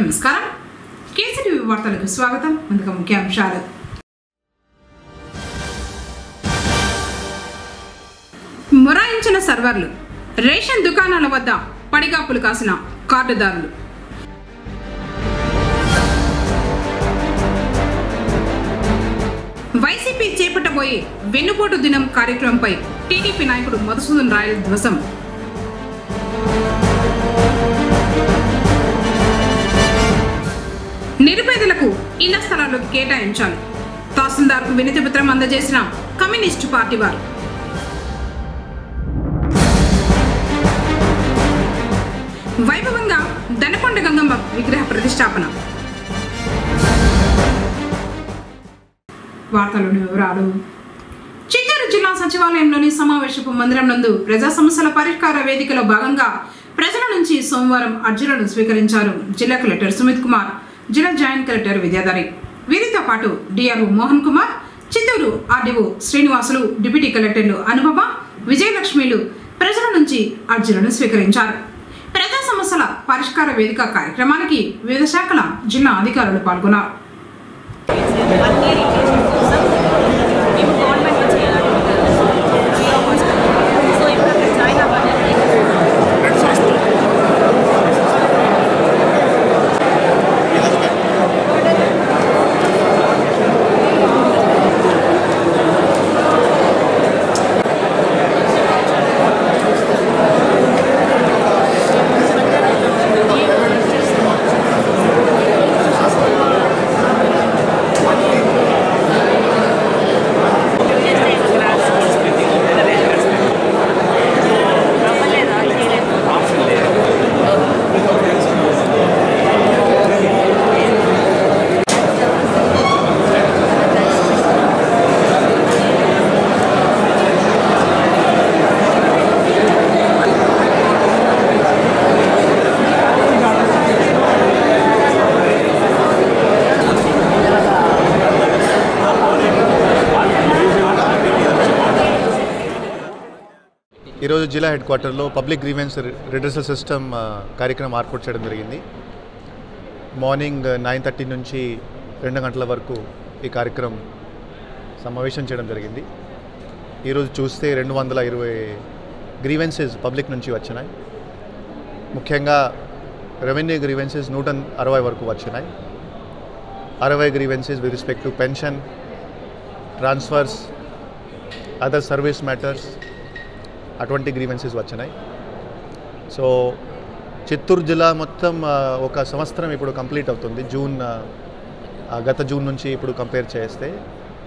నమస్కారం. కేసీటీవీ వార్తలకు స్వాగతం. ముందుగా ముఖ్యాంశాలు. మొరాయించిన సర్వర్లు, రేషన్ దుకాణాల వద్ద పడిగాపులు కాసిన కార్డుదారులు. వైసీపీ చేపట్టబోయే వెన్నుపోటు దినం కార్యక్రమంపై టీడీపీ నాయకుడు మధుసూదన్ రాయల్ ధ్వసం. నిరుపేదలకు ఇళ్ల స్థలాలు కేటాయించాలి, తహసీల్దార్కు వినతి పత్రం అందజేసిన కమ్యూనిస్టు పార్టీ వారు. వైభవంగా దనకొండ గంగమ్మ విగ్రహ ప్రతిష్టాపన. వార్తలోని వివరాలు. చిత్తూరు జిల్లా సచివాలయంలోని సమావేశపు మందిరం నందు ప్రజా సమస్యల పరిష్కార వేదికలో భాగంగా ప్రజల నుంచి సోమవారం అర్జీలను స్వీకరించారు జిల్లా కలెక్టర్ సుమిత్ కుమార్, జిల్లా జాయింట్ కలెక్టర్ విద్యాధరి. వీరితో పాటు DRO Mohan Kumar, Chittoor RDO Srinivasulu, deputy కలెక్టర్లు అనుపమ, విజయలక్ష్మిలు ప్రజల నుంచి అర్జీలను స్వీకరించారు. ప్రజా సమస్యల పరిష్కార వేదిక కార్యక్రమానికి వివిధ శాఖల జిల్లా అధికారులు పాల్గొన్నారు. ఈరోజు జిల్లా హెడ్ క్వార్టర్లో పబ్లిక్ గ్రీవెన్స్ రిడ్రెసల్ సిస్టమ్ కార్యక్రమం ఏర్పాటు చేయడం జరిగింది. మార్నింగ్ 9:30 నుంచి 2 గంటల వరకు ఈ కార్యక్రమం సమావేశం చేయడం జరిగింది. ఈరోజు చూస్తే 220 గ్రీవెన్సెస్ పబ్లిక్ నుంచి వచ్చినాయి. ముఖ్యంగా రెవెన్యూ గ్రీవెన్సెస్ 160 వరకు వచ్చినాయి. 60 grievances with respect to pension, transfers, other service matters, అటువంటి గ్రీవెన్సెస్ వచ్చినాయి. సో చిత్తూరు జిల్లా మొత్తం ఒక సంవత్సరం ఇప్పుడు కంప్లీట్ అవుతుంది. గత జూన్ నుంచి ఇప్పుడు కంపేర్ చేస్తే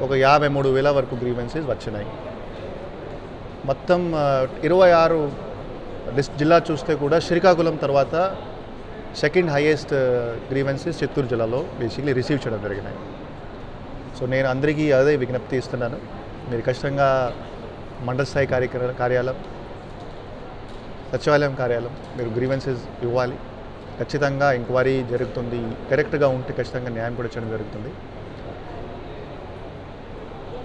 ఒక 53,000 వరకు గ్రీవెన్సెస్ వచ్చినాయి. మొత్తం 26 జిల్లా చూస్తే కూడా శ్రీకాకుళం తర్వాత సెకండ్ హైయెస్ట్ గ్రీవెన్సెస్ చిత్తూరు జిల్లాలో బేసిక్లీ రిసీవ్ చేయడం జరిగినాయి. సో నేను అందరికీ అదే విజ్ఞప్తి ఇస్తున్నాను, మీరు ఖచ్చితంగా మండల స్థాయి కార్యాలయం, సచివాలయం కార్యాలయం మీరు గ్రీవెన్సెస్ ఇవ్వాలి. ఖచ్చితంగా ఎంక్వైరీ జరుగుతుంది, కరెక్ట్గా ఉంటే ఖచ్చితంగా న్యాయం కూడా చేయడం జరుగుతుంది.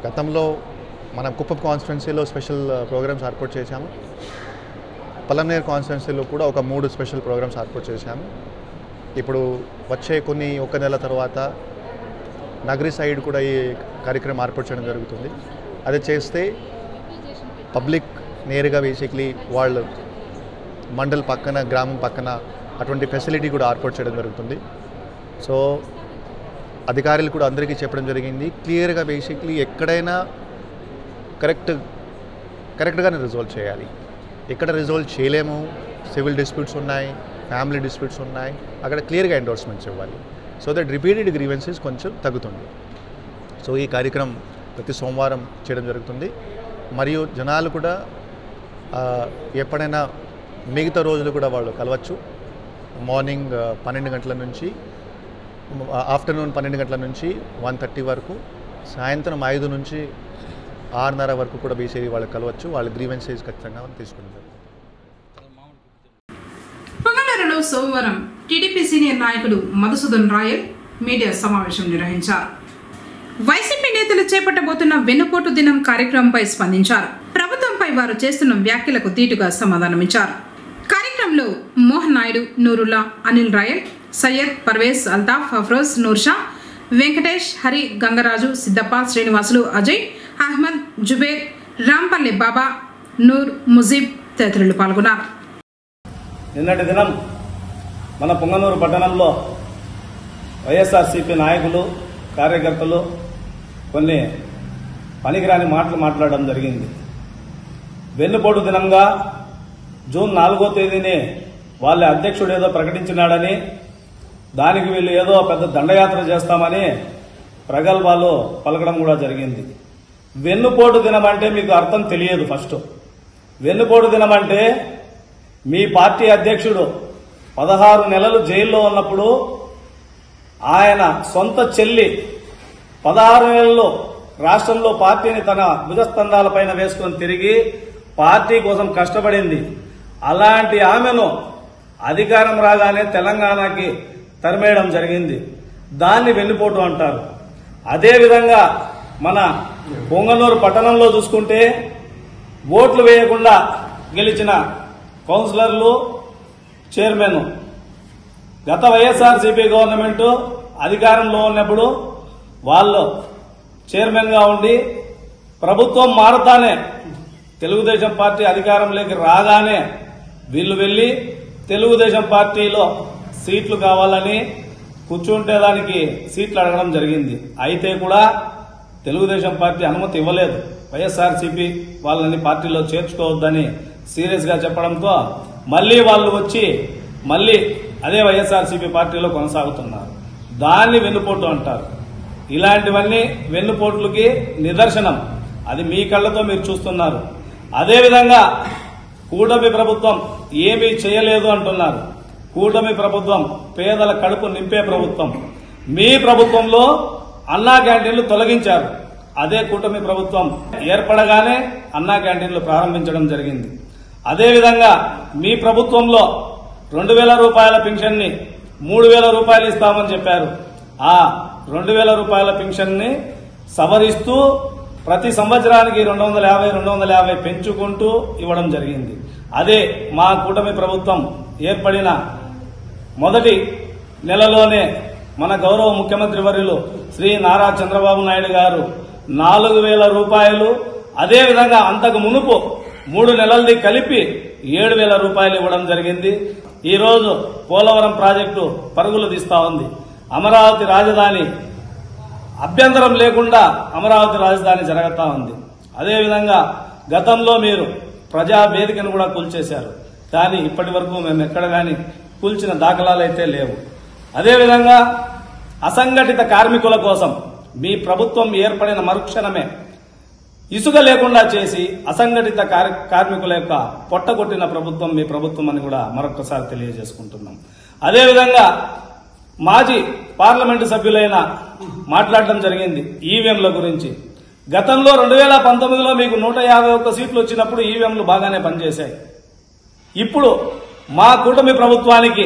గతంలో మనం కుప్పం కాన్స్టిట్యున్సీలో స్పెషల్ ప్రోగ్రామ్స్ ఏర్పాటు చేశాము. పలమనేరు కాన్స్టిట్యున్సీలో కూడా ఒక 3 స్పెషల్ ప్రోగ్రామ్స్ ఏర్పాటు చేశాము. ఇప్పుడు వచ్చే ఒక నెల తర్వాత నగరి సైడ్ కూడా ఈ కార్యక్రమం ఏర్పాటు చేయడం జరుగుతుంది. అది చేస్తే పబ్లిక్ నేరుగా బేసిక్లీ వాళ్ళు మండల్ పక్కన, గ్రామం పక్కన అటువంటి ఫెసిలిటీ కూడా ఏర్పాటు చేయడం జరుగుతుంది. సో అధికారులు కూడా అందరికీ చెప్పడం జరిగింది, క్లియర్గా బేసిక్లీ ఎక్కడైనా కరెక్ట్గానే రిజాల్వ్ చేయాలి. ఎక్కడ రిజాల్వ్ చేయలేము, సివిల్ డిస్ప్యూట్స్ ఉన్నాయి, ఫ్యామిలీ డిస్ప్యూట్స్ ఉన్నాయి, అక్కడ క్లియర్గా ఎండోర్స్మెంట్స్ ఇవ్వాలి. సో దట్ రిపీటెడ్ గ్రీవెన్సెస్ కొంచెం తగ్గుతుంది. సో ఈ కార్యక్రమం ప్రతి సోమవారం చేయడం జరుగుతుంది. మరియు జనాలు కూడా ఎప్పుడైనా మిగతా రోజులు కూడా వాళ్ళు కలవచ్చు. మార్నింగ్ 12 గంటల నుంచి ఆఫ్టర్నూన్ 12 గంటల నుంచి 1:30 వరకు, సాయంత్రం 5 నుంచి 6:30 వరకు కూడా బీసీ వాళ్ళు కలవచ్చు. వాళ్ళ గ్రీవెన్సెస్ ఖచ్చితంగా తీసుకుంటారు. పొంగనూరులో సోమవారం టీడీపీ సీనియర్ నాయకుడు మధుసూదన్ రాయల్ మీడియా సమావేశం నిర్వహించారు. వైసీపీ నేతలు చేపట్టబోతున్న వెన్నుపోటు దినం కార్యక్రమంపై స్పందించారు. ప్రభుత్వంపై వారు చేస్తున్న వ్యాఖ్యలకు తీటుగా సమాధానమిచ్చారు. కార్యక్రమంలో మోహన్ నాయుడు, నూరుల్లా, అనిల్ రాయల్, సయ్యద్, పర్వేజ్, అల్తాఫ్, అఫ్రోజ్, నూర్షా, వెంకటేష్, హరి, గంగరాజు, సిద్దప్ప, శ్రీనివాసులు, అజయ్, అహ్మద్, జుబేర్, రాంపల్లి బాబా, నూర్, ముజీబ్ తదితరులు పాల్గొన్నారు. నిన్నటి దినం మన పొంగనూరు పట్టణంలో వైఎస్ఆర్సీపీ నాయకులు, కార్యకర్తలు కొన్ని పనికిరాని మాటలు మాట్లాడడం జరిగింది. వెన్నుపోటు దినంగా జూన్ 4వ తేదీని వాళ్ళ అధ్యక్షుడు ఏదో ప్రకటించినాడని, దానికి వీళ్ళు ఏదో పెద్ద దండయాత్ర చేస్తామని ప్రగల్భాలు పలకడం కూడా జరిగింది. వెన్నుపోటు దినం అంటే మీకు అర్థం తెలియదు. ఫస్ట్ వెన్నుపోటు దినం అంటే మీ పార్టీ అధ్యక్షుడు 16 నెలలు జైల్లో ఉన్నప్పుడు ఆయన సొంత చెల్లి 16 నెలలు రాష్ట్రంలో పార్టీని తన భుజస్తంధాలపైన వేసుకొని తిరిగి పార్టీ కోసం కష్టపడింది. అలాంటి ఆమెను అధికారం రాగానే తెలంగాణకి తరిమేయడం జరిగింది. దాన్ని వెన్నుపోటు అంటారు. అదేవిధంగా మన పొంగనూరు పట్టణంలో చూసుకుంటే ఓట్లు వేయకుండా గెలిచిన కౌన్సిలర్లు, చైర్మన్ గత వైఎస్ఆర్సీపీ గవర్నమెంట్ అధికారంలో ఉన్నప్పుడు వాళ్ళు చైర్మన్గా ఉండి ప్రభుత్వం మారతానే తెలుగుదేశం పార్టీ అధికారంలోకి రాగానే వీళ్ళు వెళ్లి తెలుగుదేశం పార్టీలో సీట్లు కావాలని కూర్చుంటే దానికి సీట్లు అడగడం జరిగింది. అయితే కూడా తెలుగుదేశం పార్టీ అనుమతి ఇవ్వలేదు. వైఎస్ఆర్సీపీ వాళ్ళని పార్టీలో చేర్చుకోవద్దని సీరియస్ గా చెప్పడంతో మళ్లీ వాళ్ళు వచ్చి మళ్లీ అదే వైఎస్ఆర్సీపీ పార్టీలో కొనసాగుతున్నారు. దాన్ని వెన్నుపోటు అంటారు. ఇలాంటివన్నీ వెన్నుపోట్లకి నిదర్శనం. అది మీ కళ్ళతో మీరు చూస్తున్నారు. అదేవిధంగా కూటమి ప్రభుత్వం ఏమీ చేయలేదు అంటున్నారు. కూటమి ప్రభుత్వం పేదల కడుపు నింపే ప్రభుత్వం. మీ ప్రభుత్వంలో అన్నా క్యాంటీన్లు తొలగించారు. అదే కూటమి ప్రభుత్వం ఏర్పడగానే అన్నా క్యాంటీన్లు ప్రారంభించడం జరిగింది. అదేవిధంగా మీ ప్రభుత్వంలో 2,000 రూపాయల పింఛన్ ని 3,000 రూపాయలు ఇస్తామని చెప్పారు. ఆ 2,000 రూపాయల పింఛన్ ని సవరిస్తూ ప్రతి సంవత్సరానికి 250 పెంచుకుంటూ ఇవ్వడం జరిగింది. అదే మా కూటమి ప్రభుత్వం ఏర్పడిన మొదటి నెలలోనే మన గౌరవ ముఖ్యమంత్రి వర్యులు శ్రీ నారా చంద్రబాబు నాయుడు గారు 4,000 రూపాయలు, అదేవిధంగా అంతకు మునుపు 3 నెలలది కలిపి 7,000 రూపాయలు ఇవ్వడం జరిగింది. ఈ రోజు పోలవరం ప్రాజెక్టు పరుగులు తీస్తా ఉంది. అమరావతి రాజధాని అభ్యంతరం లేకుండా అమరావతి రాజధాని జరుగుతా ఉంది. అదేవిధంగా గతంలో మీరు ప్రజా వేదికను కూడా కూల్చేశారు. కానీ ఇప్పటి వరకు మేము ఎక్కడ కానీ కూల్చిన దాఖలాలైతే లేవు. అదేవిధంగా అసంఘటిత కార్మికుల కోసం మీ ప్రభుత్వం ఏర్పడిన మరుక్షణమే ఇసుక లేకుండా చేసి అసంఘటిత కార్మికుల యొక్క పొట్టగొట్టిన ప్రభుత్వం మీ ప్రభుత్వం అని కూడా మరొకసారి తెలియజేసుకుంటున్నాం. అదేవిధంగా మాజీ పార్లమెంటు సభ్యులైన మాట్లాడడం జరిగింది ఈవీఎంల గురించి. గతంలో 2019లో మీకు 151 సీట్లు వచ్చినప్పుడు ఈవీఎంలు బాగానే పనిచేశాయి. ఇప్పుడు మా కూటమి ప్రభుత్వానికి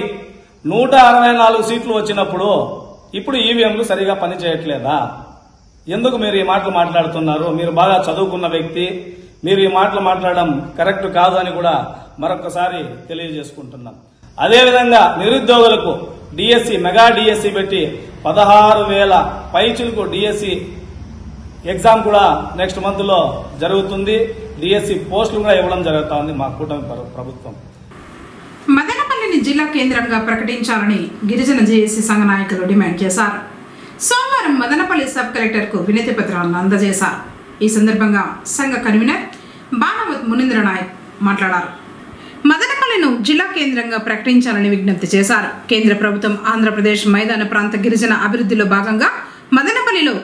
164 సీట్లు వచ్చినప్పుడు ఇప్పుడు ఈవీఎంలు సరిగా పనిచేయట్లేదా? ఎందుకు మీరు ఈ మాటలు మాట్లాడుతున్నారు? మీరు బాగా చదువుకున్న వ్యక్తి, మీరు ఈ మాటలు మాట్లాడడం కరెక్ట్ కాదు అని కూడా మరొకసారి తెలియజేసుకుంటున్నాం. అదేవిధంగా నిరుద్యోగులకు డిఎస్సి, మెగా డిఎస్సి పెట్టి 16,000 పైచిలకు డిఎస్సి ఎగ్జామ్ కూడా నెక్స్ట్ మంత్ లో జరుగుతుంది. డిఎస్సి పోస్టులు కూడా ఇవ్వడం జరుగుతా ఉంది మా కూటమి ప్రభుత్వం. మదనపల్లిని జిల్లా కేంద్రంగా ప్రకటించాలని గిరిజన జేఏసీ సంఘ నాయకులు డిమాండ్ చేశారు. సోమవారం మదనపల్లి సబ్ కలెక్టర్ కు వినతి పత్రాలను అందజేశారు. ఈ సందర్భంగా సంఘ కన్వీనర్ బాణవత్ మునీంద్ర నాయక్ మాట్లాడారు. మదనపల్లిను జిల్లా కేంద్రంగా ప్రకటించాలని విజ్ఞప్తి చేశారు. కేంద్ర ప్రభుత్వం ఆంధ్రప్రదేశ్ మైదాన ప్రాంత గిరిజన అభివృద్ధిలో భాగంగా మదనపల్లిలో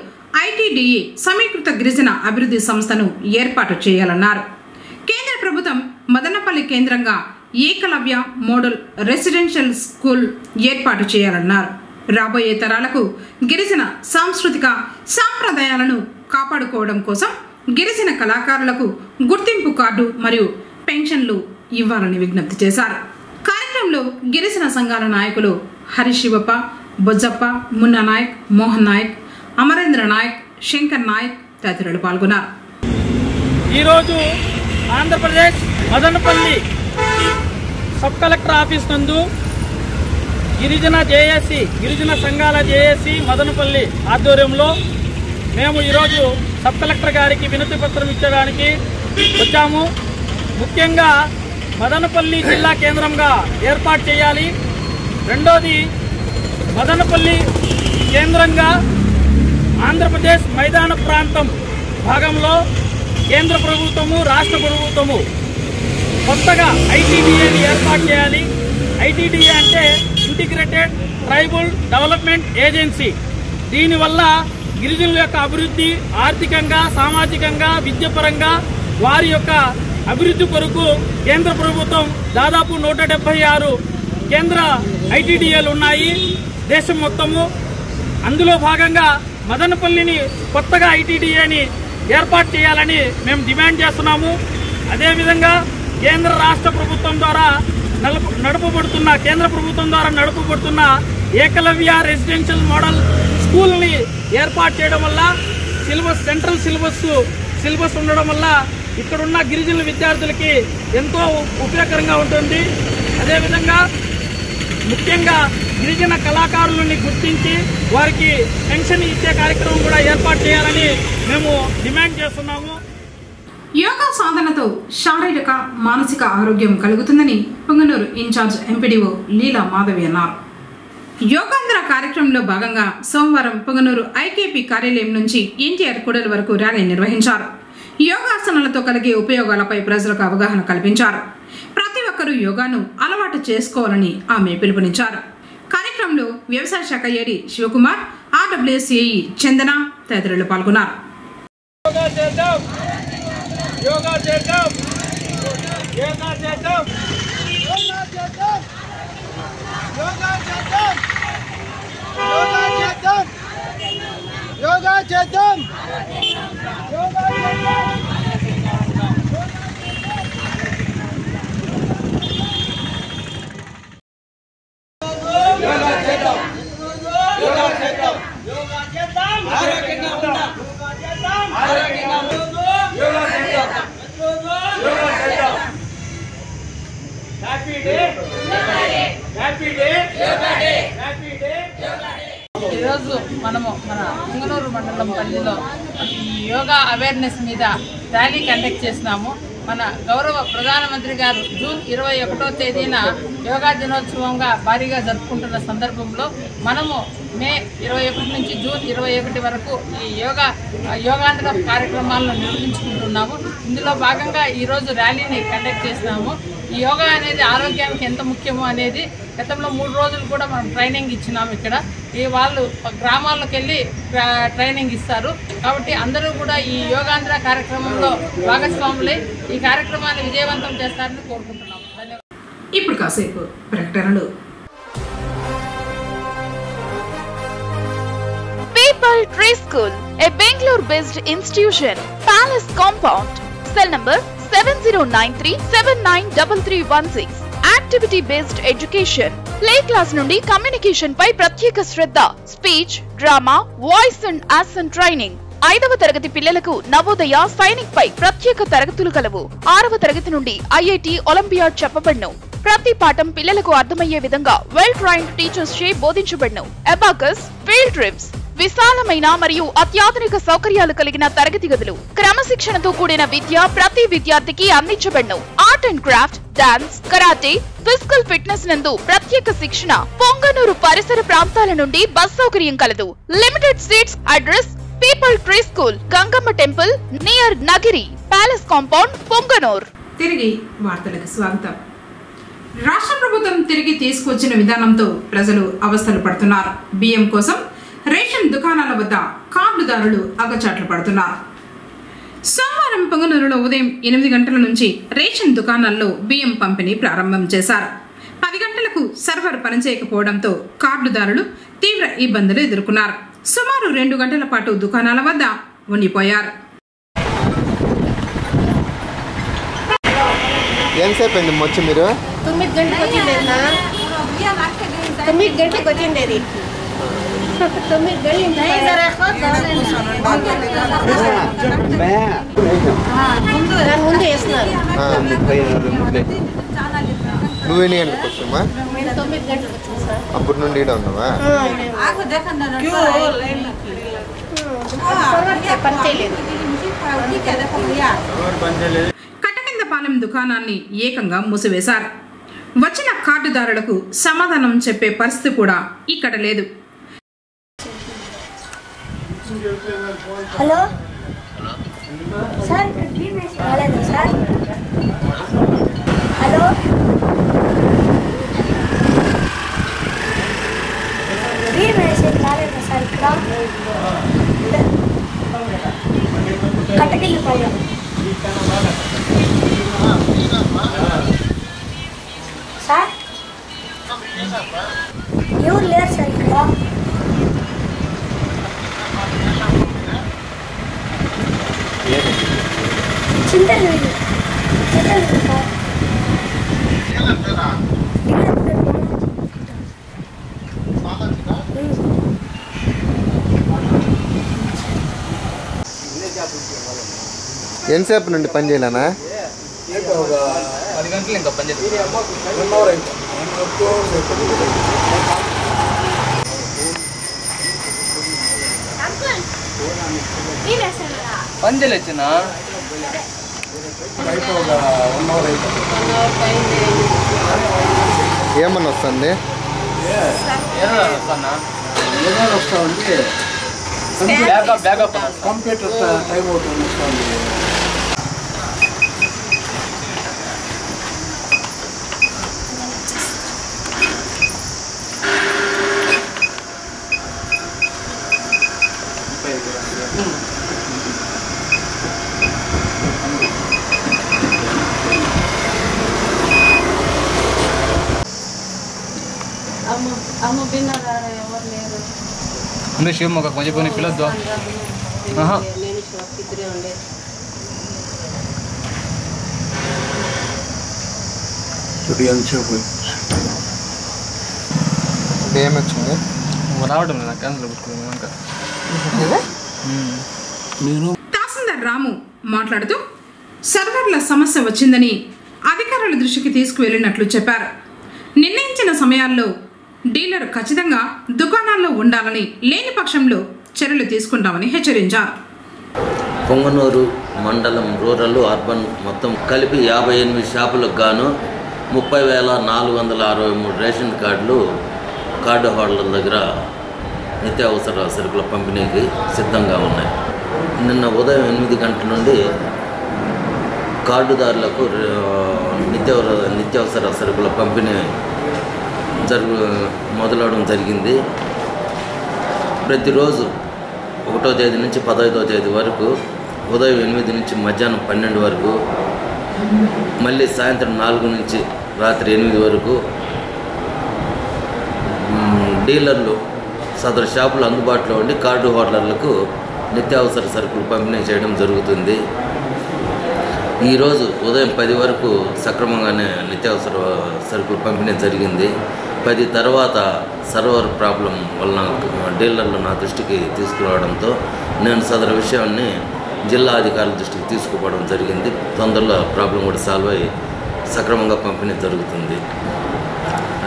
ఐటీడీఏ సమీకృత గిరిజన అభివృద్ధి సంస్థను ఏర్పాటు చేయాలన్నారు. కేంద్ర ప్రభుత్వం మదనపల్లి కేంద్రంగా ఏకలవ్య మోడల్ రెసిడెన్షియల్ స్కూల్ ఏర్పాటు చేయాలన్నారు. రాబోయే తరాలకు గిరిజన సాంస్కృతిక సాంప్రదాయాలను కాపాడుకోవడం కోసం గిరిజన కళాకారులకు గుర్తింపు కార్డు మరియు పెన్షన్లు ఇవ్వాలని విజ్ఞప్తి చేశారు. కార్యక్రమంలో గిరిజన సంఘాల నాయకులు హరిశివప్ప, బొజ్జప్ప, మున్నా నాయక్, మోహన్ నాయక్, అమరేంద్ర నాయక్, శంకర్ నాయక్ తదితరులు పాల్గొన్నారు. ఈరోజు Andhra Pradesh Madanapalle sub collector office నందు గిరిజన జేఏసీ గిరిజన సంఘాల జేఏసీ మదనపల్లి ఆధ్వర్యంలో మేము ఈరోజు సబ్ కలెక్టర్ గారికి వినతి పత్రం ఇచ్చడానికి వచ్చాము. ముఖ్యంగా మదనపల్లి జిల్లా కేంద్రంగా ఏర్పాటు చేయాలి. రెండోది, మదనపల్లి కేంద్రంగా ఆంధ్రప్రదేశ్ మైదాన ప్రాంతం భాగంలో కేంద్ర ప్రభుత్వము రాష్ట్ర ప్రభుత్వము కొత్తగా ఐటీడీఏని ఏర్పాటు చేయాలి. ఐటీడీఏ అంటే ఇంటిగ్రేటెడ్ ట్రైబల్ డెవలప్మెంట్ ఏజెన్సీ. దీనివల్ల గిరిజనుల యొక్క అభివృద్ధి ఆర్థికంగా, సామాజికంగా, విద్యాపరంగా వారి యొక్క అభివృద్ధి కొరకు కేంద్ర ప్రభుత్వం దాదాపు 176 కేంద్ర ఐటీడీఏలు ఉన్నాయి దేశం మొత్తము. అందులో భాగంగా మదనపల్లిని కొత్తగా ఐటీడీఏని ఏర్పాటు చేయాలని మేము డిమాండ్ చేస్తున్నాము. అదేవిధంగా కేంద్ర ప్రభుత్వం ద్వారా నడపబడుతున్న ఏకలవ్య రెసిడెన్షియల్ మోడల్ స్కూల్ని ఏర్పాటు చేయడం వల్ల సెంట్రల్ సిలబస్ ఉండడం వల్ల ఇక్కడున్న గిరిజనుల విద్యార్థులకి ఎంతో ఉపయోగకరంగా ఉంటుంది. అదేవిధంగా ముఖ్యంగా గిరిజన కళాకారులని గుర్తించి వారికి పెన్షన్ ఇచ్చే కార్యక్రమం కూడా ఏర్పాటు చేయాలని మేము డిమాండ్ చేస్తున్నాము. యోగా సాధనతో శారీరక మానసిక ఆరోగ్యం కలుగుతుందని పొంగనూరు ఇన్ఛార్జ్ ఎంపీడీఓ లీలా మాధవి అన్నారు. యోగాంధ్ర కార్యక్రమంలో భాగంగా సోమవారం పొంగనూరు ఐకేపీ కార్యాలయం నుంచి ఎన్టీఆర్ కూడలి వరకు ర్యాలీ నిర్వహించారు. యోగాసనాలతో కలిగే ఉపయోగాలపై ప్రజలకు అవగాహన కల్పించారు. ప్రతి ఒక్కరూ యోగాను అలవాటు చేసుకోవాలని ఆమె పిలుపునిచ్చారు. కార్యక్రమంలో వ్యవసాయ శాఖ ఏడీ శివకుమార్, ఆర్డబ్ల్యూఎస్ఏఈ చందన తదితరులు పాల్గొన్నారు. ఈరోజు మనము మన పొంగనూరు మండలం పరిధిలో ఈ యోగా అవేర్నెస్ మీద ర్యాలీ కండక్ట్ చేసినాము. మన గౌరవ ప్రధానమంత్రి గారు జూన్ 21వ తేదీన యోగా దినోత్సవంగా భారీగా జరుపుకుంటున్న సందర్భంలో మనము మే 21 నుంచి జూన్ 21 వరకు ఈ యోగాంధ్ర కార్యక్రమాలను నిర్వహించుకుంటున్నాము. ఇందులో భాగంగా ఈరోజు ర్యాలీని కండక్ట్ చేసినాము. ఈ యోగా అనేది ఆరోగ్యానికి ఎంత ముఖ్యమో అనేది గతంలో 3 రోజులు కూడా మనం ట్రైనింగ్ ఇచ్చినాము. ఇక్కడ వాళ్ళు గ్రామాల్లోకి వెళ్ళి ట్రైనింగ్ ఇస్తారు. కాబట్టి అందరూ కూడా ఈ యోగాంధ్ర కార్యక్రమంలో భాగస్వాములై ఈ కార్యక్రమాన్ని విజయవంతం చేస్తారని కోరుకుంటున్నాము. ధన్యవాదాలు. ఇప్పుడు కాసేపు ప్రకటనలు. People Tree School, a Bangalore-based institution, Palace Compound, cell number 7093793316. Activity-based education, play class నుండి కమ్యూనికేషన్ పై ప్రత్యేక శ్రద్ధ, speech, drama, voice and action training. 5వ తరగతి పిల్లలకు నవోదయ, సైనిక్ పై ప్రత్యేక తరగతులు కలవు. 6వ తరగతి నుండి ఐఐటి, ఒలింపియాడ్ చెప్పబడును. ప్రతి పాఠం పిల్లలకు అర్థమయ్యే విధంగా వెల్ ట్రైన్డ్ టీచర్స్ చే బోధించబడును. అబాకస్, ఫీల్డ్ ట్రిప్స్, విశాలమైన మరియు అత్యాధునిక సౌకర్యాలు కలిగిన తరగతి గదులు, క్రమశిక్షణతో కూడిన విద్య ప్రతి విద్యార్థికి అందించబడును. Art and craft, dance, karate, physical fitness నందు ప్రత్యేక శిక్షణ. పొంగనూరు పరిసర ప్రాంతాల నుండి బస్ సౌకర్యం కలదు. Limited seats. Address people tree school, Gangamma temple near Nagiri, palace compound, Punganur. తిరిగి వార్తలకు స్వాగతం. రాష్ట్ర ప్రభుత్వం తిరిగి తీసుకొచ్చిన విధానంతో ప్రజలు అవస్థలు పడుతున్నారు. బియ్యం కోసం రేషన్ దుకాణాల వద్ద కార్డుదారులు అగచాట్లు పడుతున్నారు. సోమవారం పొంగనూరులో ఉదయం 8 గంటల నుంచి రేషన్ దుకాణాల్లో బియ్యం పంపిణీ ప్రారంభం చేశారు. 10 గంటలకు సర్వర్ పనిచేయకపోవడంతో కార్డుదారులు తీవ్ర ఇబ్బందులు ఎదుర్కొన్నారు. సుమారు 2 గంటల పాటు దుకాణాల వద్ద ఉండిపోయారు. ఎంతసేపు అయింది వచ్చి మీరు? 9 గంటలకు వచ్చిండేది. 9 గంటలకు వచ్చిండేది. 9 ముందు వేస్తున్నారు. నువ్వు ఎన్ని గంటలకు వచ్చామా? 9 9 గంటలకు వచ్చింది సార్. అప్పటి నుండి ఈడ ఉన్నావా? పని చేయలేదు. కటకిందపాలెం దుకాణాన్ని ఏకంగా మూసివేశారు. వచ్చిన కార్డుదారులకు సమాధానం చెప్పే పరిస్థితి కూడా ఇక్కడ లేదు. హలో సార్, ఇక్కడ డ్రీమ్ వేసి రాలేదా సార్? హలో డ్రీమ్ వేసి రాలేదా సార్? ఇక్కడ కట్టకెళ్ళిపోయాం సార్. ఎవరు లేరు సార్ ఇక్కడ. చింతలు సార్. ఎంతసేపు నుండి పని చేయలేనా? 10 గంటలు ఇంకా పని చేయాలి. పని చేయలేచ్చిన ఏమన్నా వస్తుంది? బ్యాకప్ కంప్యూటర్ టైం అవుతుంది. అమ్మ బిన్నారా ఎవరు లేరు. ఉండే శివ ఒక కొంచెం కొన్ని పిల్లద్దు. నేను షాప్ ఇద్దరే ఉండే. ఏమొచ్చింది? రావడం లేదు, క్యాన్సిల్ పెట్టుకున్నాను. తహసీల్దార్ రాము మాట్లాడుతూ సర్వర్ల సమస్య వచ్చిందని అధికారుల దృష్టికి తీసుకువెళ్లినట్లు చెప్పారు. నిర్ణయించిన సమయాల్లో డీలర్ ఖచ్చితంగా దుకాణాల్లో ఉండాలని, లేని పక్షంలో చర్యలు తీసుకుంటామని హెచ్చరించారు. పొంగనూరు మండలం రూరల్ అర్బన్ మొత్తం కలిపి 58 షాపులకు గాను 30,463 రేషన్ కార్డు హోల్డర్ల దగ్గర నిత్యావసర సరుకుల పంపిణీకి సిద్ధంగా ఉన్నాయి. నిన్న ఉదయం 8 గంటల నుండి కార్డుదారులకు నిత్యావసర సరుకుల పంపిణీ మొదలవడం జరిగింది. ప్రతిరోజు 1వ తేదీ నుంచి 15వ తేదీ వరకు ఉదయం 8 నుంచి మధ్యాహ్నం 12 వరకు, మళ్ళీ సాయంత్రం 4 నుంచి రాత్రి 8 వరకు డీలర్లు సదరు షాపులు అందుబాటులో ఉండి కార్డు హోల్డర్లకు నిత్యావసర సరుకులు పంపిణీ చేయడం జరుగుతుంది. ఈరోజు ఉదయం 10 వరకు సక్రమంగానే నిత్యావసర సరుకులు పంపిణీ జరిగింది. 10 తర్వాత సర్వర్ ప్రాబ్లం వలన డీలర్లు నా దృష్టికి తీసుకురావడంతో నేను సదరు విషయాన్ని జిల్లా అధికారుల దృష్టికి తీసుకుపోవడం జరిగింది. తొందరలో ప్రాబ్లం కూడా సాల్వ్ అయ్యి సక్రమంగా పంపిణీ జరుగుతుంది.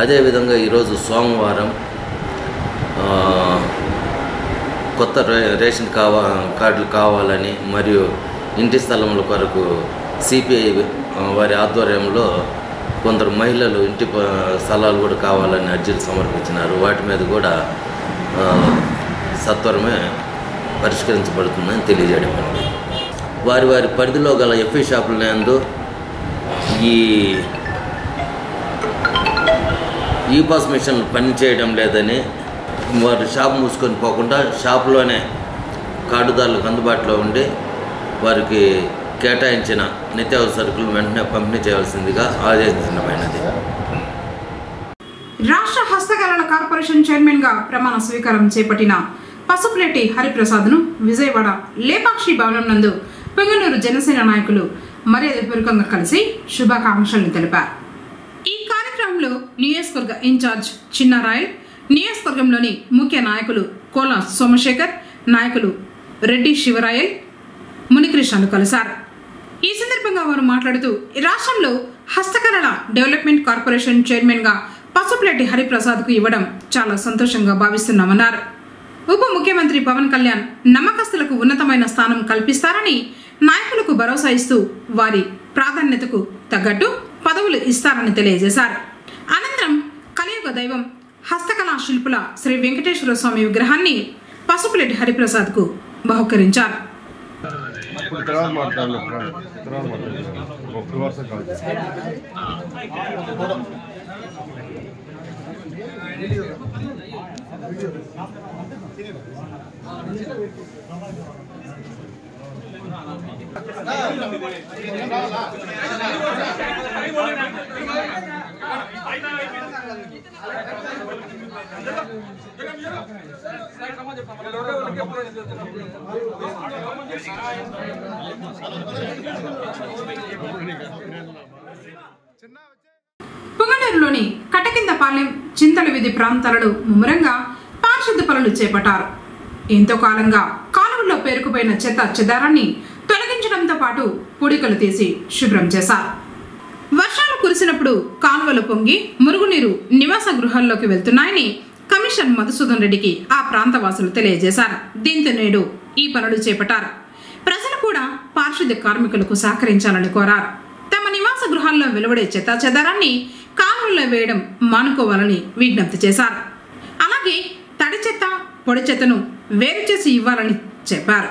అదేవిధంగా ఈరోజు సోమవారం కొత్త రేషన్ కార్డులు కావాలని మరియు ఇంటి స్థలముల కొరకు సిపిఐ వారి ఆధ్వర్యంలో కొందరు మహిళలు ఇంటి స్థలాలు కూడా కావాలని అర్జీలు సమర్పించినారు. వాటి మీద కూడా సత్వరమే పరిష్కరించబడుతుందని తెలియజేయడం. వారి వారి పరిధిలో గల ఎఫ్ఈ షాపుల నందు ఈ పాస్ మిషన్లు పనిచేయడం లేదని వారు షాప్ మూసుకొని పోకుండా షాపులోనే కార్డుదారులకు అందుబాటులో ఉండి వారికి కేటాయించిన నిత్యావసర సరుకులు వెంటనే పంపిణీ చేయాల్సిందిగా ఆదేశించడమైనది. రాష్ట్ర హస్తకళల కార్పొరేషన్ చైర్మన్గా ప్రమాణ స్వీకారం చేపట్టిన పసుపులేటి హరిప్రసాద్ను విజయవాడ లేపాక్షి భవనం నందు పొంగనూరు జనసేన నాయకులు మర్యాదపూర్వకంగా కలిసి శుభాకాంక్షలను తెలిపారు. ఈ కార్యక్రమంలో నియోజకవర్గ ఇన్ఛార్జ్ చిన్నారాయల్, నియోజకవర్గంలోని ముఖ్య నాయకులు కోల సోమశేఖర్, నాయకులు రెడ్డి శివరాయల్, మునికృష్ణను కలిశారు. ఈ సందర్భంగా వారు మాట్లాడుతూ రాష్ట్రంలో హస్తకళల డెవలప్మెంట్ కార్పొరేషన్ చైర్మన్గా పసుపులెట్టి హరిప్రసాద్కు ఇవ్వడం చాలా సంతోషంగా భావిస్తున్నామన్నారు. ఉప ముఖ్యమంత్రి పవన్ కళ్యాణ్ నమ్మకస్తులకు ఉన్నతమైన స్థానం కల్పిస్తారని, నాయకులకు భరోసా ఇస్తూ వారి ప్రాధాన్యతకు తగ్గట్టు పదవులు ఇస్తారని తెలియజేశారు. అనంతరం కలియుగ దైవం హస్తకళా శిల్పుల శ్రీ వెంకటేశ్వర స్వామి విగ్రహాన్ని పసుపులెట్టి హరిప్రసాద్కు బహుకరించారు. పుంగనూరులోని కటకిందపాలెం, చింతల వీధి ప్రాంతాలలో ముమ్మరంగా పారిశుద్ధ పనులు చేపట్టారు. ఎంతో కాలంగా కాలువల్లో పేరుకుపోయిన చెత్త చెదారాన్ని తొలగించడంతో పాటు పూడికలు తీసి శుభ్రం చేశారు. వర్షాలు కురిసినప్పుడు కాలువలు పొంగి మురుగునీరు నివాస గృహాల్లోకి వెళ్తున్నాయని కమిషనర్ మధుసూదన్ రెడ్డికి ఆ ప్రాంత వాసులు తెలియజేశారు. దీంతో నేడు ఈ పనులు చేపట్టారు. ప్రజలు కూడా పారిశుద్ధ్య కార్మికులకు సహకరించాలని కోరారు. తమ నివాస గృహాల్లో వెలువడే చెత్త చెదారాన్ని కాలువల్లో వేయడం మానుకోవాలని విజ్ఞప్తి చేశారు. అలాగే తడి చెత్త, పొడి చెత్తను వేరు చేసి ఇవ్వాలని చెప్పారు.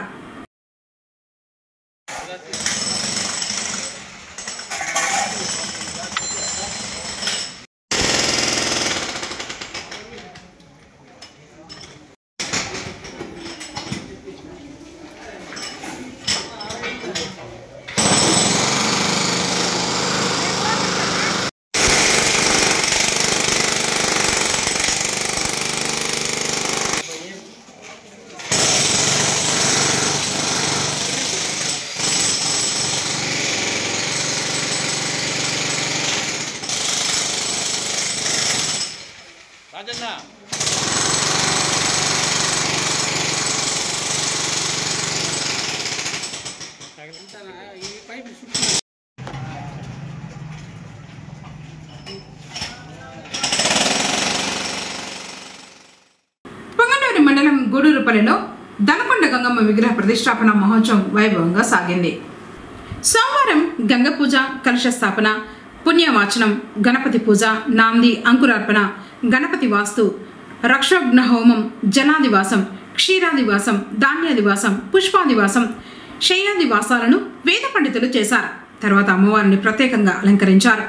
పొంగనూరు మండలం గూడూరుపల్లిలో దనకొండ గంగమ్మ విగ్రహ ప్రతిష్టాపన మహోత్సవం వైభవంగా సాగింది. సోమవారం గంగ పూజ, కలశ స్థాపన, పుణ్యవాచనం, గణపతి పూజ, నాంది అంకురార్పణ, గణపతి వాస్తు, రక్షోఘ్న హోమం, జలాదివాసం, క్షీరాదివాసం, ధాన్యాదివాసం, పుష్పాదివాసం, శయ్యాదివాసాలను వేద పండితులు చేశారు. తర్వాత అమ్మవారిని ప్రత్యేకంగా అలంకరించారు.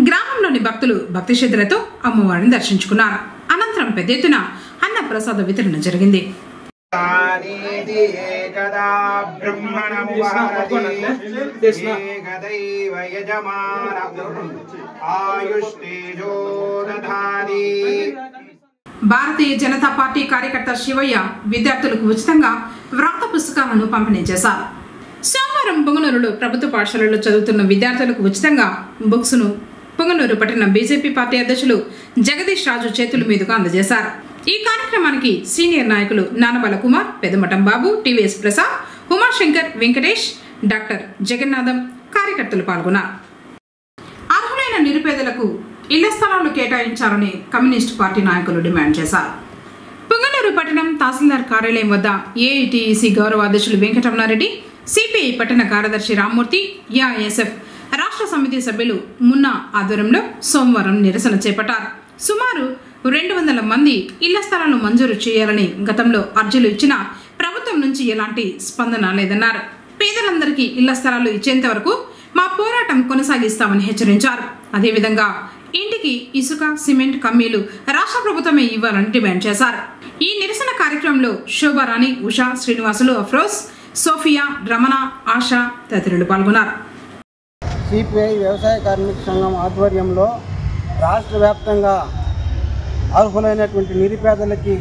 గ్రామంలోని భక్తులు భక్తి శ్రద్ధలతో అమ్మవారిని దర్శించుకున్నారు. అనంతరం పెద్ద ఎత్తున అన్న ప్రసాద వితరణ జరిగింది. భారతీయ జనతా పార్టీ కార్యకర్త శివయ్య విద్యార్థులకు ఉచితంగా వ్రాత పుస్తకాలను పంపిణీ చేశారు. సోమవారం పొంగనూరులో ప్రభుత్వ పాఠశాలలో చదువుతున్న విద్యార్థులకు ఉచితంగా బుక్స్ ను పొంగనూరు పట్టణ బీజేపీ పార్టీ అధ్యక్షులు జగదీష్ రాజు చేతుల మీదుగా అందజేశారు. ఈ కార్యక్రమానికి సీనియర్ నాయకులు నానబల కుమార్, పెదమఠం బాబు, టీవీఎస్ ప్రసాద్, ఉమాశంకర్, వెంకటేష్, డాక్టర్ జగన్నాథం కార్యకర్తలు పాల్గొన్నారు. అర్హులైన నిరుపేదలకు ఇళ్ల స్థలాలు కేటాయించాలని కమ్యూనిస్టు పార్టీ నాయకులు డిమాండ్ చేశారు. పొంగనూరు పట్టణం తహసీల్దార్ కార్యాలయం వద్ద ఏఐటీఈసీ గౌరవ అధ్యక్షులు వెంకటరమణారెడ్డి, సిపిఐ పట్టణ కార్యదర్శి రామ్మూర్తి, ఏఐఎస్ఎఫ్ రాష్ట్ర సమితి సభ్యులు మున్నా ఆధ్వర్యంలో సోమవారం నిరసన చేపట్టారు. సుమారు 200 మంది ఇళ్ల స్థలాలను మంజూరు చేయాలని గతంలో అర్జీలు ఇచ్చినా ప్రభుత్వం నుంచి ఎలాంటి స్పందన లేదన్నారు. పేదలందరికీ ఇళ్ల స్థలాలు ఇచ్చేంత వరకు మా పోరాటం కొనసాగిస్తామని హెచ్చరించారు. అదేవిధంగా ఇంటికి ఇసుక, సిమెంట్ కమ్మీలు రాష్ట్ర ప్రభుత్వమే ఇవ్వాలని డిమాండ్ చేశారు. ఈ నిరసన కార్యక్రమంలో శోభారాణి, ఉషా, శ్రీనివాసులు, అఫ్రోజ్, సోఫియా, రమణ, ఆశా తదితరులు పాల్గొన్నారు. సిపిఐ వ్యవసాయ కార్మిక సంఘం ఆధ్వర్యంలో రాష్ట్ర వ్యాప్తంగా అర్హులైనటువంటి నిరుపేదలకి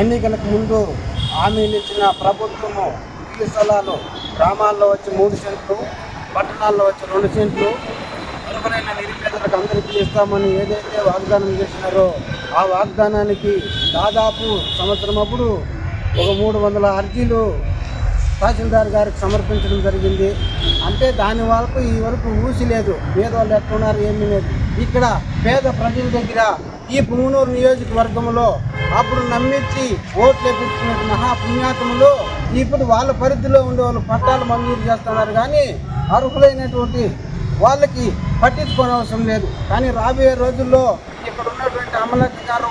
ఎన్నికలకు ముందు హామీలు ఇచ్చిన ప్రభుత్వము ఇళ్ల స్థలాలు గ్రామాల్లో వచ్చి 3 సెంట్లు, పట్టణాల్లో వచ్చి 2 సెంట్లు అర్హులైన నిరుపేదలకు అందరికీ ఇస్తామని ఏదైతే వాగ్దానం చేసినారో ఆ వాగ్దానానికి దాదాపు సంవత్సరం అప్పుడు ఒక 300 అర్జీలు తహసీల్దార్ గారికి సమర్పించడం జరిగింది. అంటే దాని వరకు ఈ వరకు ఊసి లేదు, పేదవాళ్ళు ఎట్లున్నారు ఏమీ లేదు. ఇక్కడ పేద ప్రజల దగ్గర ఈ పుంగనూరు నియోజకవర్గంలో అప్పుడు నమ్మించి ఓట్లు వేపించుకునే మహాపుణ్యాతములు ఇప్పుడు వాళ్ళ పరిధిలో ఉండే వాళ్ళు పట్టాలు మంజూరు చేస్తున్నారు, కానీ అర్హులైనటువంటి వాళ్ళకి పట్టించుకోని అవసరం లేదు. కానీ రాబోయే రోజుల్లో ఇక్కడ ఉన్నటువంటి అమలకి గారు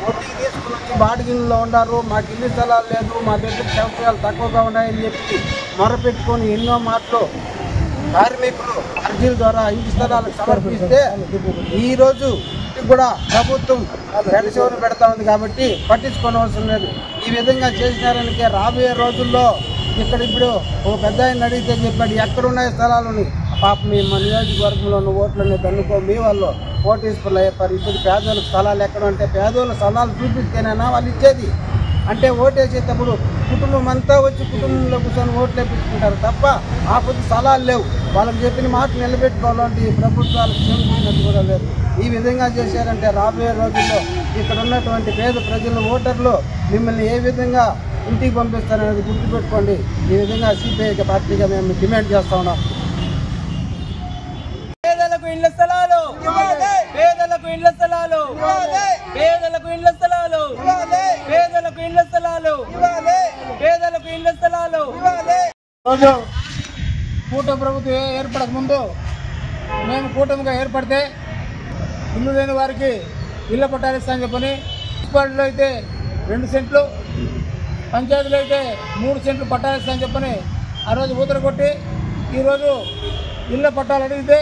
వడ్డీకి తీసుకుని వచ్చి బాడిగిన్లో ఉన్నారు, మాకు ఇల్లు స్థలాలు లేదు, మా దగ్గర సౌకర్యాలు తక్కువగా ఉన్నాయని చెప్పి మొరపెట్టుకొని ఎన్నో మాటలు కార్మికులు అర్జీల ద్వారా ఇంటి స్థలాలకు సమర్పిస్తే ఈరోజు కూడా ప్రభుత్వం పెడచెవిన పెడతా ఉంది కాబట్టి పట్టించుకోనవసరం లేదు. ఈ విధంగా చేసినారనికే రాబోయే రోజుల్లో ఇక్కడ ఇప్పుడు ఓ పెద్ద ఆయన అడిగితే చెప్పాడు ఎక్కడున్నాయి స్థలాలని, పాప మీ మా నియోజకవర్గంలో ఉన్న ఓట్లని దన్నుకో మీ వాళ్ళు ఓటేసుకులు అయ్యారు. ఇప్పుడు పేదోళ్ళకి స్థలాలు ఎక్కడ అంటే పేదోళ్ళ స్థలాలు చూపిస్తేనేనా వాళ్ళు ఇచ్చేది. అంటే ఓటేసేటప్పుడు కుటుంబం అంతా వచ్చి కుటుంబంలో కూర్చొని ఓట్లు వేపించుకుంటారు తప్ప ఆ పొద్దు స్థలాలు లేవు. వాళ్ళకి చెప్పిన మాట నిలబెట్టుకోవాలంటే ప్రభుత్వాలకు క్షమించినట్టు కూడా లేదు. ఈ విధంగా చేశారంటే రాబోయే రోజుల్లో ఇక్కడ ఉన్నటువంటి పేద ప్రజలు ఓటర్లు మిమ్మల్ని ఏ విధంగా ఇంటికి పంపిస్తారనేది గుర్తుపెట్టుకోండి. ఈ విధంగా సిపిఐ పార్టీగా మేము డిమాండ్ చేస్తా ఉన్నాం. పేదలకు ఇళ్ల స్థలాలు, పేదలకు ఇళ్ల స్థలాలు, పేదలకు ఇళ్ల స్థలాలు, పేదలకు ఇళ్ల స్థలాలు, పేదలకు ఇళ్ల స్థలాలు. రోజు కూటమి ప్రభుత్వం ఏర్పడక ముందు మేము కూటమిగా ఏర్పడితే ఇల్లు లేని వారికి ఇళ్ళ పట్టాలు ఇస్తామని చెప్పని, మున్సిపాలిటీలో అయితే 2 సెంట్లు, పంచాయతీలో అయితే 3 సెంట్లు పట్టాలు ఇస్తామని చెప్పని ఆ రోజు ఊతర కొట్టి ఈరోజు ఇళ్ళ పట్టాలు అడిగితే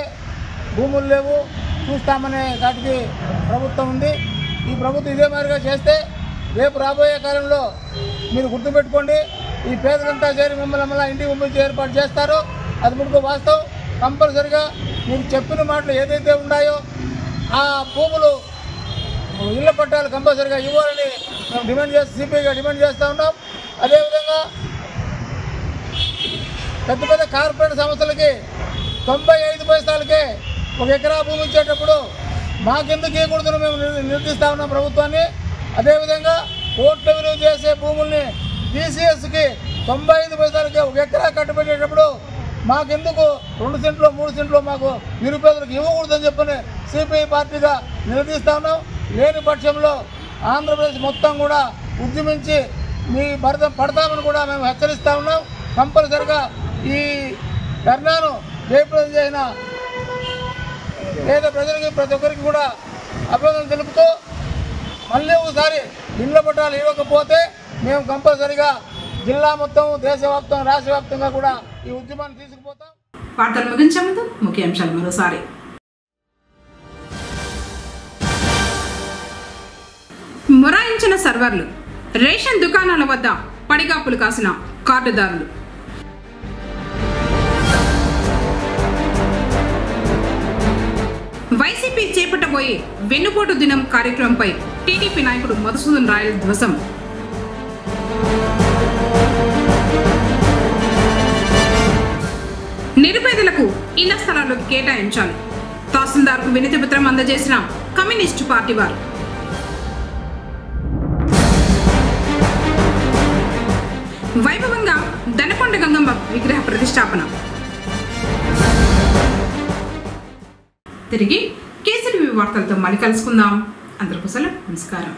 భూములు లేవు చూస్తామనే వాటికి ప్రభుత్వం ఉంది. ఈ ప్రభుత్వం ఇదే మాదిరిగా చేస్తే రేపు రాబోయే కాలంలో మీరు గుర్తుపెట్టుకోండి, ఈ పేదలంతా చేరి మిమ్మల్ని ఇంటికి పంపించి ఏర్పాటు చేస్తారు. అది ముడుకు వాస్తవం. కంపల్సరిగా మీరు చెప్పిన మాటలు ఏదైతే ఉన్నాయో ఆ భూములు ఇళ్ల పట్టాలు కంపల్సరిగా ఇవ్వాలని మేము డిమాండ్ చేసి సిపిఐగా డిమాండ్ చేస్తూ ఉన్నాం. అదేవిధంగా పెద్ద పెద్ద కార్పొరేట్ సంస్థలకి 95 పైసలకే 1 ఎకరా భూమి ఇచ్చేటప్పుడు మాకెందుకు ఇవ్వకూడదని మేము నిర్ణయిస్తూ ఉన్నాం ప్రభుత్వాన్ని. అదేవిధంగా కోట్ల విలువ చేసే భూముల్ని టీసీఎస్కి 95 పైసలకే 1 ఎకరా కట్టుబెట్టేటప్పుడు మాకెందుకు 2 సెంట్లు 3 సెంట్లు మాకు నిరుపేదలకు ఇవ్వకూడదని చెప్పని సిపిఐ పార్టీగా నిలదీస్తా ఉన్నాం. లేని పక్షంలో ఆంధ్రప్రదేశ్ మొత్తం కూడా ఉద్యమించి మీ భరత పడతామని కూడా మేము హెచ్చరిస్తూ ఉన్నాం. కంపల్సరిగా ఈ ధర్నాను జయప్రదం చేసిన పేద ప్రజలకి ప్రతి ఒక్కరికి కూడా అభినందనలు తెలుపుతూ మళ్ళీ ఒకసారి ఇళ్ల పట్టాలు ఇవ్వకపోతే మేము కంపల్సరిగా జిల్లా మొత్తం దేశవ్యాప్తం రాష్ట్ర వ్యాప్తంగా కూడా ఈ ఉద్యమాన్ని తీసుకుపోతాం. వార్తలు ముగించే ముందు ముఖ్యాంశాలు మరోసారి. మొరాయించిన సర్వర్లు, రేషన్ దుకాణాల వద్ద పడిగాపులు కాసిన కార్డుదారులు. వైసీపీ చేపట్టబోయే వెన్నుపోటు దినం కార్యక్రమంపై టీడీపీ నాయకుడు మధుసూదన్ రాయల్ ధ్వసం. నిరుపేదలకు ఇళ్ల స్థలాలు కేటాయించాలి, తహసీల్దార్కు వినతి పత్రం అందజేసిన కమ్యూనిస్టు పార్టీ వారు. వైభవంగా దనకొండ గంగమ్మ విగ్రహ ప్రతిష్టాపన. తిరిగి కేసీటీవీ వార్తలతో మళ్ళీ కలుసుకుందాం. అందరికీ సెలవు, నమస్కారం.